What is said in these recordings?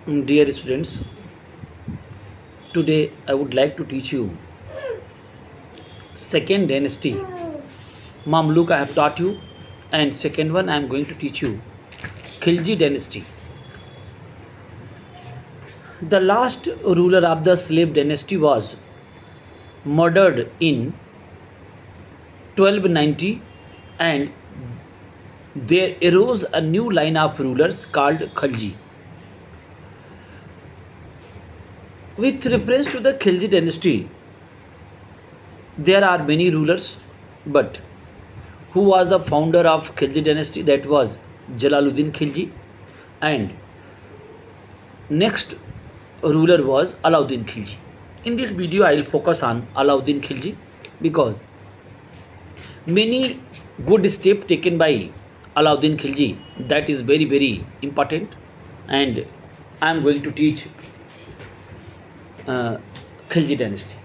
Dear students, today I would like to teach you second dynasty. Mamluk I have taught you, and second one I am going to teach you Khilji dynasty. The last ruler of the slave dynasty was murdered in 1290, and there arose a new line of rulers called Khilji. With reference to the Khilji dynasty, there are many rulers, but who was the founder of Khilji dynasty? That was Jalaluddin Khilji, and next ruler was Alauddin Khilji. In this video, I will focus on Alauddin Khilji because many good steps taken by Alauddin Khilji, that is very important, and I am going to teach Khilji dynasty.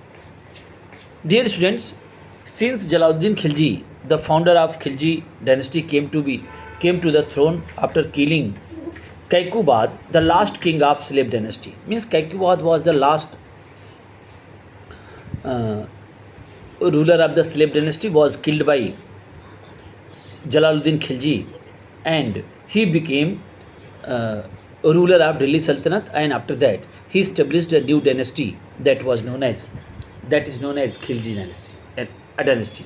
Dear students, since Jalaluddin Khilji, the founder of Khilji dynasty, came to the throne after killing Kaikubad, the last king of slave dynasty. Means Kaikubad was the last ruler of the slave dynasty, was killed by Jalaluddin Khilji, and he became ruler of Delhi Sultanate, and after that he established a new dynasty that is known as Khilji dynasty, a dynasty.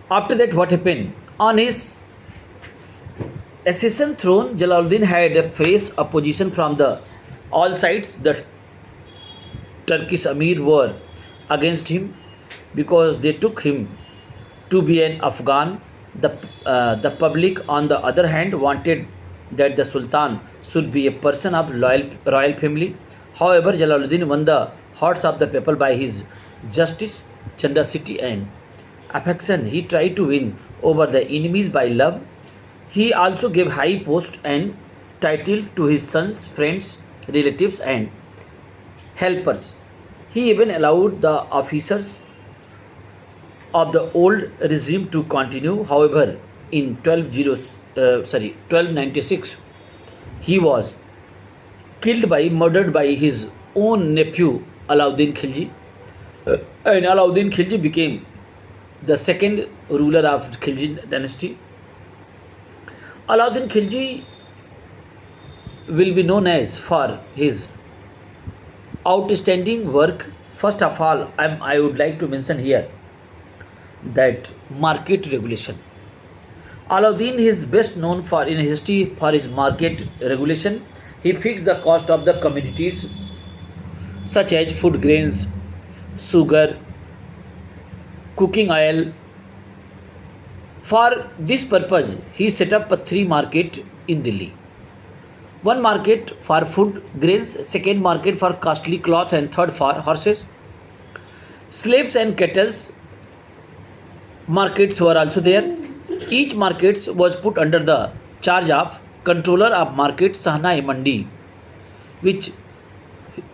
After that, what happened? On his accession throne, Jalaluddin had a face opposition from the all sides. The Turkish Amir were against him because they took him to be an Afghan. The public, on the other hand, wanted that the Sultan should be a person of royal family. However, Jalaluddin won the hearts of the people by his justice, generosity, and affection. He tried to win over the enemies by love. He also gave high post and title to his sons, friends, relatives, and helpers. He even allowed the officers of the old regime to continue. However, in 1296, he was murdered by his own nephew Alauddin Khilji, and Alauddin Khilji became the second ruler of Khilji dynasty. Alauddin Khilji will be known as for his outstanding work. First of all, I would like to mention here that market regulation. Alauddin is best known for in history for his market regulation. He fixed the cost of the commodities such as food grains, sugar, cooking oil. For this purpose, he set up a three market in Delhi. One market for food grains, second market for costly cloth, and third for horses. Slaves and cattle markets were also there. Each market was put under the charge of controller of market Sahnai Mandi, which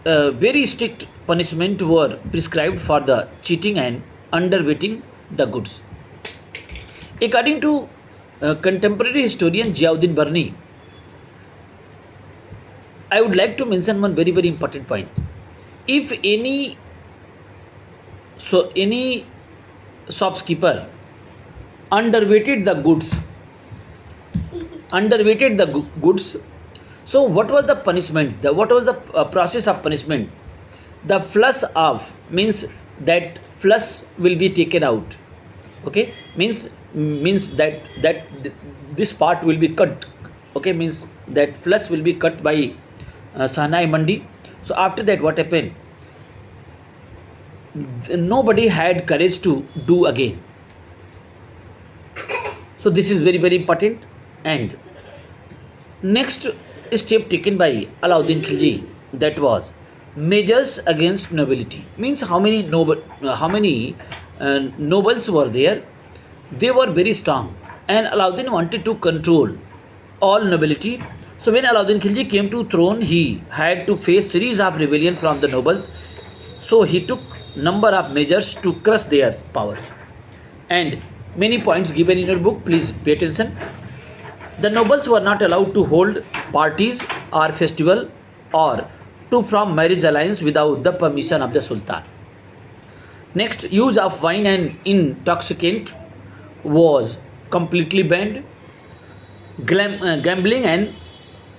very strict punishment were prescribed for the cheating and underweighting the goods. According to contemporary historian Ziauddin Barni, I would like to mention one very important point. If any shopkeeper underweighted the goods, so what was the punishment? What was the process of punishment? The flush of means that flush will be taken out. Okay, means that this part will be cut. Okay, means that flush will be cut by Sahnai Mandi. So after that, what happened? Nobody had courage to do again. So this is very important. And next step taken by Alauddin Khilji, that was measures against nobility. Means how many nobles were there? They were very strong, and Alauddin wanted to control all nobility. So when Alauddin Khilji came to throne, he had to face series of rebellion from the nobles. So he took number of measures to crush their powers, and many points given in your book. Please pay attention. The nobles were not allowed to hold parties or festival or to form marriage alliance without the permission of the Sultan. Next, use of wine and intoxicant was completely banned. Gambling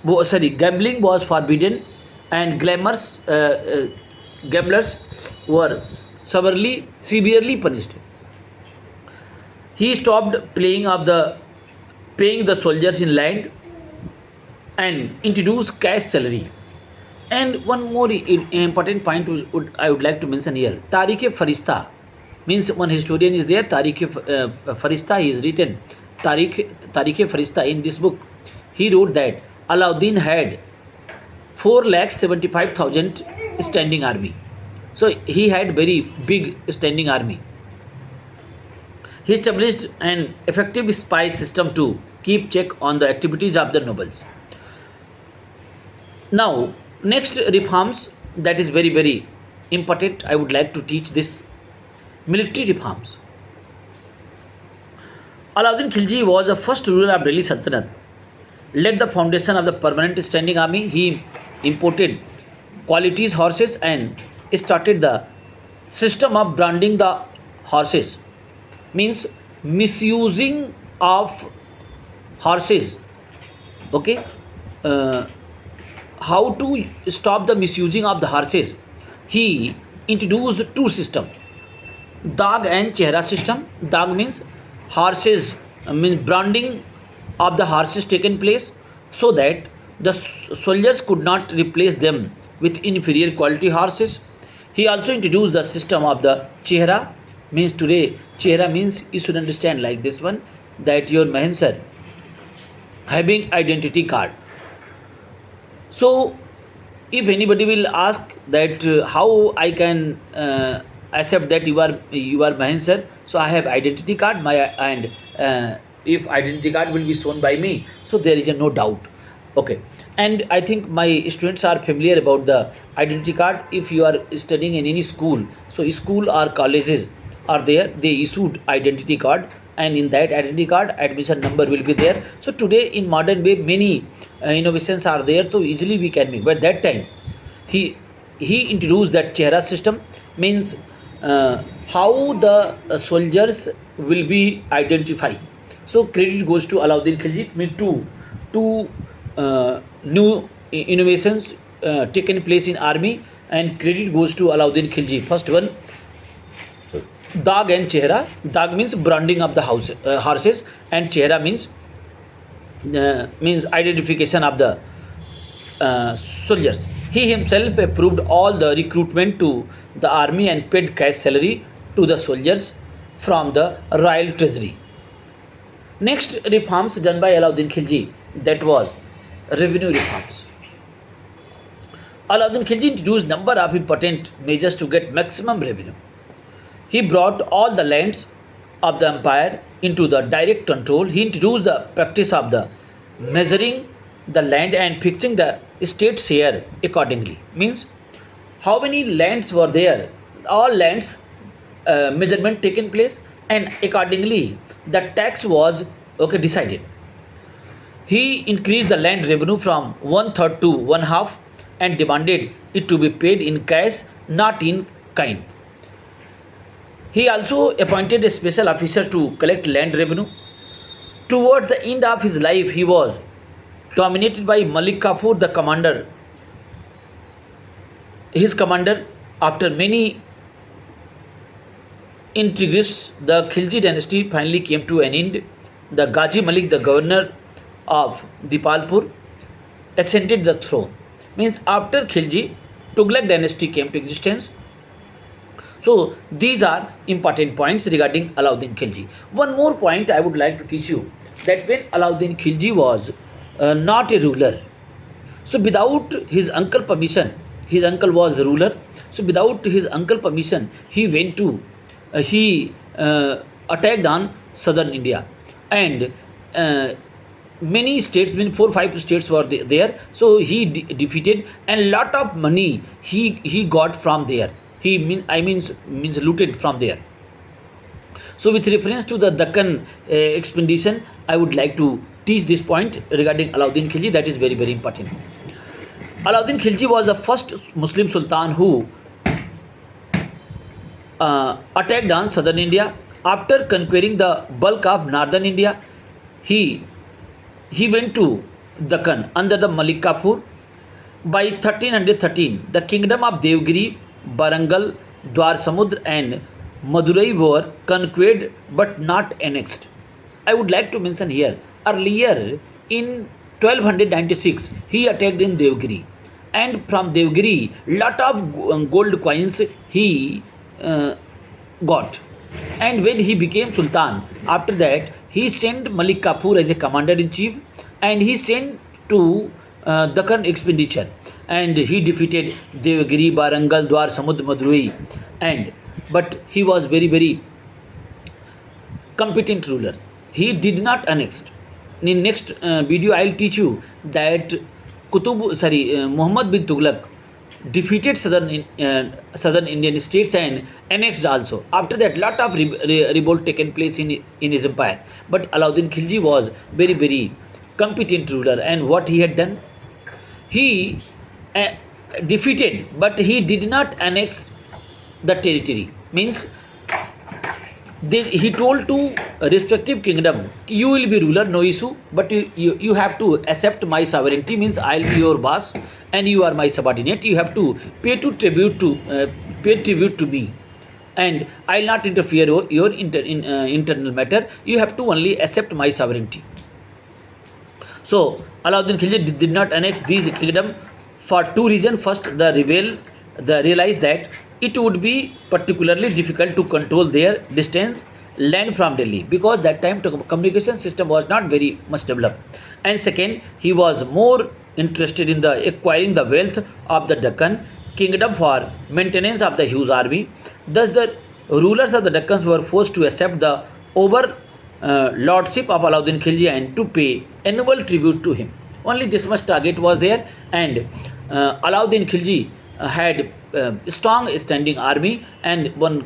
was forbidden, and gamblers were severely punished. He stopped paying the soldiers in land and introduced cash salary. And one more important point I would like to mention here. Tariq-e-Farishta means one historian is there. Farishta, he is written Tariq-e-Farishta in this book. He wrote that Alauddin had 4,75,000 standing army. So he had very big standing army. He established an effective spy system to keep check on the activities of the nobles. Now, next reforms that is very important. I would like to teach this military reforms. Alauddin Khilji was the first ruler of Delhi Sultanate. Led the foundation of the permanent standing army. He imported qualities horses and started the system of branding the horses. Means misusing of horses. Okay. How to stop the misusing of the horses? He introduced two systems, Dag and Chehra system. Dag means horses, means branding of the horses taken place so that the soldiers could not replace them with inferior quality horses. He also introduced the system of the Chehra. Means today Chehra means you should understand like this one, that your Mahansar having identity card. So if anybody will ask that how I can accept that you are Mahansar, so I have identity card if identity card will be shown by me, so there is no doubt. Okay, and I think my students are familiar about the identity card. If you are studying in any school, so school or colleges are there, they issued identity card, and in that identity card admission number will be there. So today in modern way many innovations are there, so easily we can make. But that time he introduced that Chehra system. Means how the soldiers will be identified. So credit goes to Alauddin Khilji. Means two new innovations taken place in army, and credit goes to Alauddin Khilji. First one, Dag and Chehra. Dag means branding of the horses, and Chehra means identification of the soldiers. He himself approved all the recruitment to the army and paid cash salary to the soldiers from the royal treasury. Next reforms done by Alauddin Khilji, that was revenue reforms. Alauddin Khilji introduced number of important measures to get maximum revenue. He brought all the lands of the empire into the direct control. He introduced the practice of the measuring the land and fixing the state share accordingly. Means how many lands were there, all lands measurement taken place, and accordingly the tax was decided. He increased the land revenue from 1/3 to 1/2 and demanded it to be paid in cash, not in kind. He also appointed a special officer to collect land revenue. Towards the end of his life, he was dominated by Malik Kafur, the commander. His commander, after many intrigues, the Khilji dynasty finally came to an end. The Ghazi Malik, the governor of Dipalpur, ascended the throne. Means after Khilji, Tughlaq dynasty came to existence. So these are important points regarding Alauddin Khilji. One more point I would like to teach you, that when Alauddin Khilji was not a ruler, so without his uncle permission, his uncle was a ruler, so without his uncle permission, he went to he attacked on southern India, and many states, 4-5 states were there, so he defeated, and lot of money he got from there. He means looted from there. So with reference to the Deccan expedition, I would like to teach this point regarding Alauddin Khilji. That is very, very important. Alauddin Khilji was the first Muslim Sultan who attacked on southern India. After conquering the bulk of northern India, he went to Deccan under the Malik Kafur. By 1313, the kingdom of Devgiri, Barangal, Dwar Samudra and Madurai were conquered but not annexed. I would like to mention here, earlier in 1296, he attacked in Devgiri, and from Devgiri, lot of gold coins he got. And when he became Sultan, after that, he sent Malik Kafur as a commander-in-chief, and he sent to Deccan expenditure, and he defeated Devgiri, Barangal, Dwar Samudra, Madurai, but he was very, very competent ruler. He did not annex. In next video, I will teach you that Muhammad bin Tughlaq defeated southern Indian states and annexed also. After that, lot of revolt taken place in his empire. But Alauddin Khilji was very, very competent ruler, and what he had done, he defeated, but he did not annex the territory. Means he told to respective kingdom, you will be ruler, no issue, but you have to accept my sovereignty. Means I will be your boss and you are my subordinate. You have to pay tribute to me, and I will not interfere your internal matter. You have to only accept my sovereignty. So Alauddin Khilji did not annex these kingdom for two reasons. First, they realized that it would be particularly difficult to control their distance land from Delhi, because that time communication system was not very much developed. And second, he was more interested in acquiring the wealth of the Deccan kingdom for maintenance of the huge army. Thus, the rulers of the Deccans were forced to accept the lordship of Alauddin Khilji and to pay annual tribute to him. Only this much target was there, and Alauddin Khilji had strong standing army. And one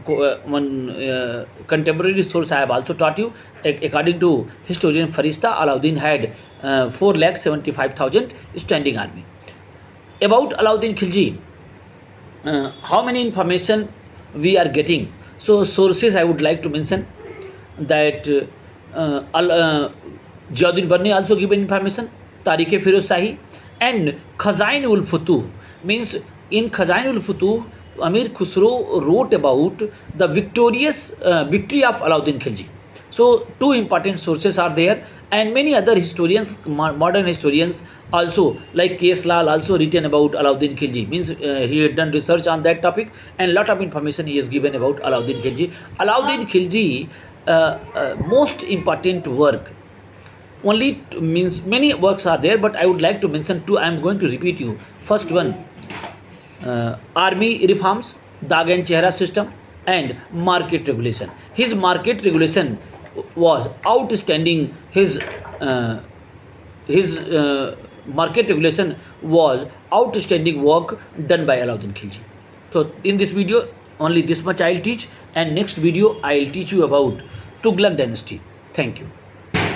contemporary source I have also taught you. According to historian Farishta, Alauddin had 4,75,000 standing army. About Alauddin Khilji, how many information we are getting? So sources I would like to mention that Ziauddin Barni also given information, Tarikh-e-Firoz Shahi, and Khazain-ul-Futuh. Means in Khazain-ul-Futuh, Amir Khusro wrote about the victory of Alauddin Khilji. So two important sources are there, and many other historians, modern historians also, like K.S. Lal, also written about Alauddin Khilji. Means he had done research on that topic, and lot of information he has given about Alauddin Khilji. Alauddin Khilji most important work, only means many works are there, but I would like to mention two. I am going to repeat you. First one, army reforms, Dag and Chehra system, and market regulation. His market regulation was outstanding. His market regulation was outstanding work done by Alauddin Khilji. So in this video, only this much I will teach, and next video I will teach you about Tughlaq dynasty. Thank you.